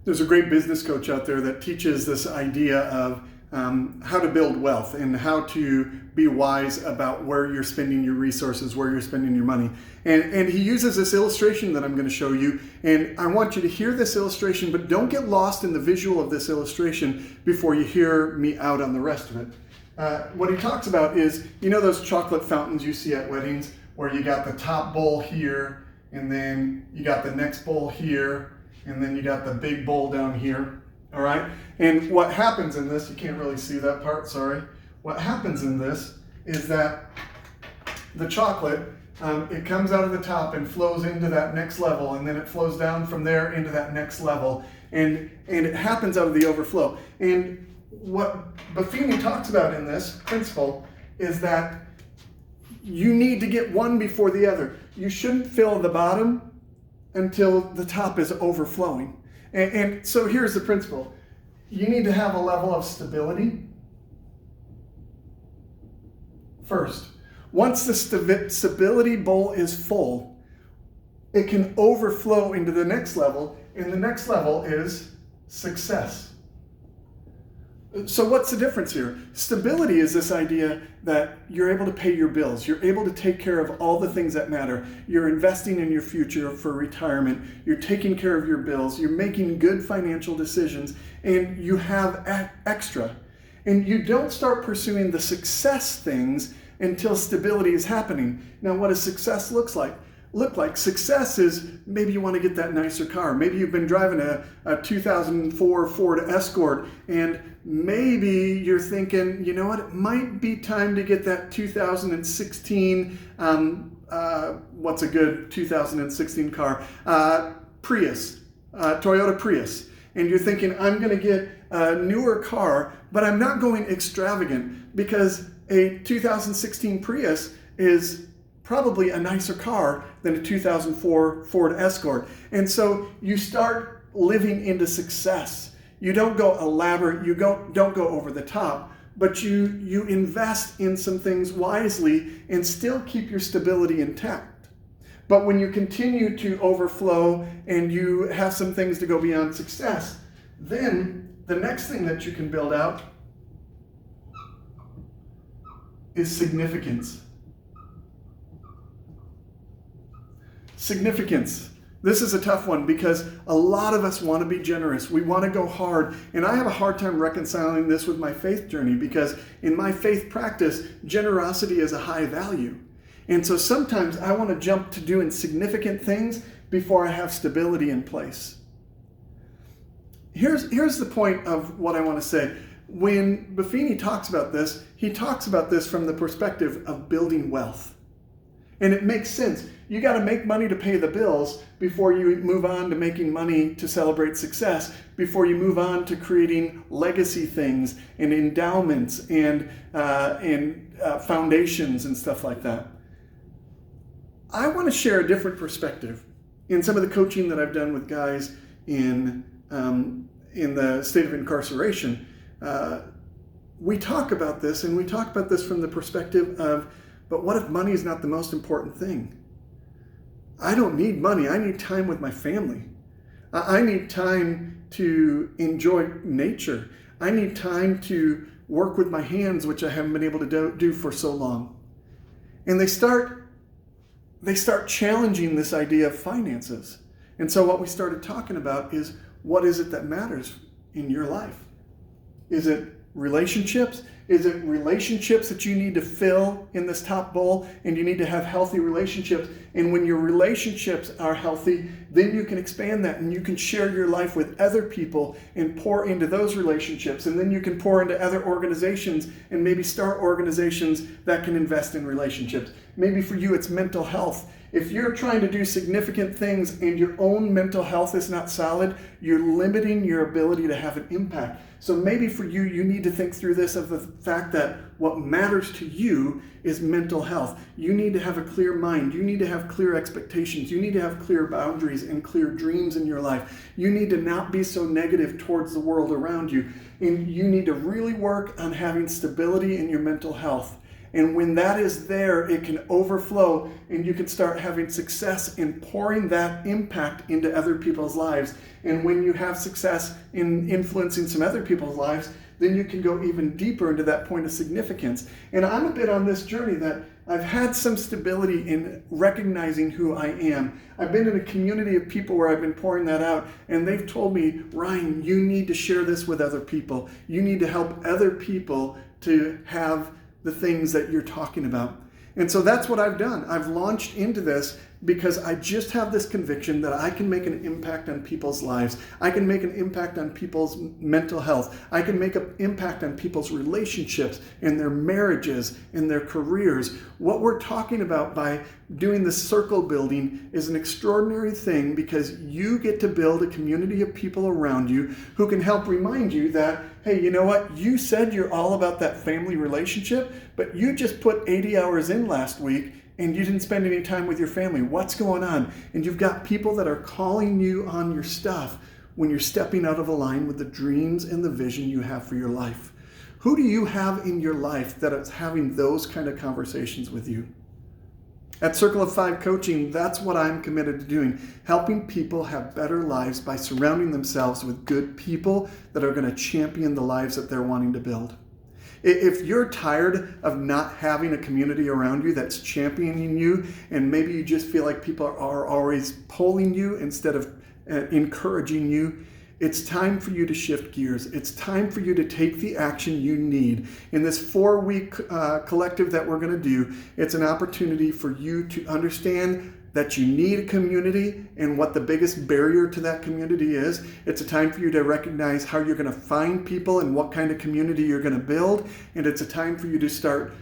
There's a great business coach out there that teaches this idea of how to build wealth and how to be wise about where you're spending your resources, where you're spending your money. And he uses this illustration that I'm going to show you. And I want you to hear this illustration, but don't get lost in the visual of this illustration before you hear me out on the rest of it. What he talks about is, you know those chocolate fountains you see at weddings where you got the top bowl here, and then you got the next bowl here, and then you got the big bowl down here, all right? And what happens in this, you can't really see that part, sorry. What happens in this is that the chocolate, it comes out of the top and flows into that next level, and then it flows down from there into that next level, and it happens out of the overflow. And what Buffini talks about in this principle is that you need to get one before the other. You shouldn't fill the bottom until the top is overflowing. And so here's the principle. You need to have a level of stability first. Once the stability bowl is full, it can overflow into the next level, and the next level is success. So what's the difference here? Stability is this idea that you're able to pay your bills. You're able to take care of all the things that matter. You're investing in your future for retirement. You're taking care of your bills. You're making good financial decisions, and you have extra. And you don't start pursuing the success things until stability is happening. Now, what does success look like? Success is maybe you want to get that nicer car. Maybe you've been driving a 2004 Ford Escort, and maybe you're thinking, you know what, it might be time to get that 2016, what's a good 2016 car? Prius, Toyota Prius. And you're thinking, I'm going to get a newer car, but I'm not going extravagant because a 2016 Prius is probably a nicer car than a 2004 Ford Escort. And so you start living into success. You don't go elaborate, you don't go over the top, but you invest in some things wisely and still keep your stability intact. But when you continue to overflow and you have some things to go beyond success, then the next thing that you can build out is significance. Significance. This is a tough one because a lot of us want to be generous. We want to go hard. And I have a hard time reconciling this with my faith journey because in my faith practice, generosity is a high value. And so sometimes I want to jump to doing significant things before I have stability in place. Here's the point of what I want to say. When Buffini talks about this, he talks about this from the perspective of building wealth. And it makes sense. You got to make money to pay the bills before you move on to making money to celebrate success, before you move on to creating legacy things and endowments and foundations and stuff like that. I want to share a different perspective in some of the coaching that I've done with guys in the state of incarceration. We talk about this, and we talk about this from the perspective of, but what if money is not the most important thing? I don't need money. I need time with my family. I need time to enjoy nature. I need time to work with my hands, which I haven't been able to do for so long. And they start challenging this idea of finances. And so what we started talking about is, what is it that matters in your life? Is it relationships? Is it relationships that you need to fill in this top bowl, and you need to have healthy relationships? And when your relationships are healthy, then you can expand that and you can share your life with other people and pour into those relationships. And then you can pour into other organizations and maybe start organizations that can invest in relationships. Maybe for you, it's mental health. If you're trying to do significant things and your own mental health is not solid, you're limiting your ability to have an impact. So maybe for you, you need to think through this of the fact that what matters to you is mental health. You need to have a clear mind. You need to have clear expectations. You need to have clear boundaries and clear dreams in your life. You need to not be so negative towards the world around you. And you need to really work on having stability in your mental health. And when that is there, it can overflow and you can start having success in pouring that impact into other people's lives. And when you have success in influencing some other people's lives, then you can go even deeper into that point of significance. And I'm a bit on this journey that I've had some stability in recognizing who I am. I've been in a community of people where I've been pouring that out, and they've told me, Ryan, you need to share this with other people. You need to help other people to have the things that you're talking about. And so that's what I've done. I've launched into this because I just have this conviction that I can make an impact on people's lives. I can make an impact on people's mental health. I can make an impact on people's relationships and their marriages and their careers. What we're talking about by doing the circle building is an extraordinary thing because you get to build a community of people around you who can help remind you that, hey, you know what? You said you're all about that family relationship, but you just put 80 hours in last week and you didn't spend any time with your family. What's going on? And you've got people that are calling you on your stuff when you're stepping out of line with the dreams and the vision you have for your life. Who do you have in your life that is having those kind of conversations with you? At Circle of Five Coaching, that's what I'm committed to doing, helping people have better lives by surrounding themselves with good people that are going to champion the lives that they're wanting to build. If you're tired of not having a community around you that's championing you, and maybe you just feel like people are always pulling you instead of encouraging you, it's time for you to shift gears. It's time for you to take the action you need. In this 4-week collective that we're going to do, it's an opportunity for you to understand that you need a community and what the biggest barrier to that community is. It's a time for you to recognize how you're going to find people and what kind of community you're going to build. And it's a time for you to start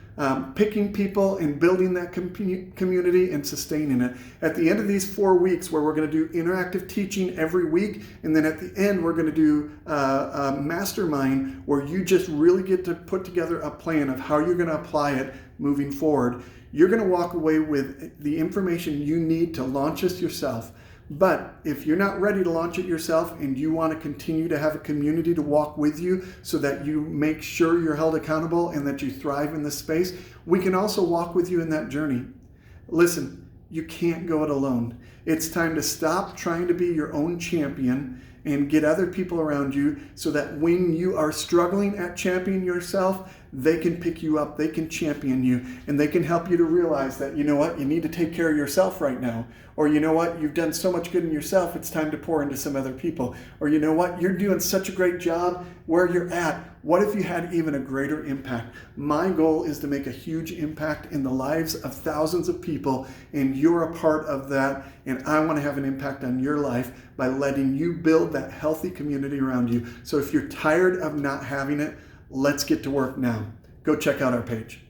picking people and building that community and sustaining it. At the end of these 4 weeks, where we're going to do interactive teaching every week, and then at the end we're going to do a mastermind where you just really get to put together a plan of how you're going to apply it moving forward. You're going to walk away with the information you need to launch this yourself. But if you're not ready to launch it yourself and you want to continue to have a community to walk with you so that you make sure you're held accountable and that you thrive in this space, we can also walk with you in that journey. Listen, you can't go it alone. It's time to stop trying to be your own champion and get other people around you so that when you are struggling at championing yourself, they can pick you up, they can champion you, and they can help you to realize that, you know what, you need to take care of yourself right now. Or you know what, you've done so much good in yourself, it's time to pour into some other people. Or you know what, you're doing such a great job where you're at. What if you had even a greater impact? My goal is to make a huge impact in the lives of thousands of people, and you're a part of that, and I want to have an impact on your life by letting you build that healthy community around you. So if you're tired of not having it, let's get to work now. Go check out our page.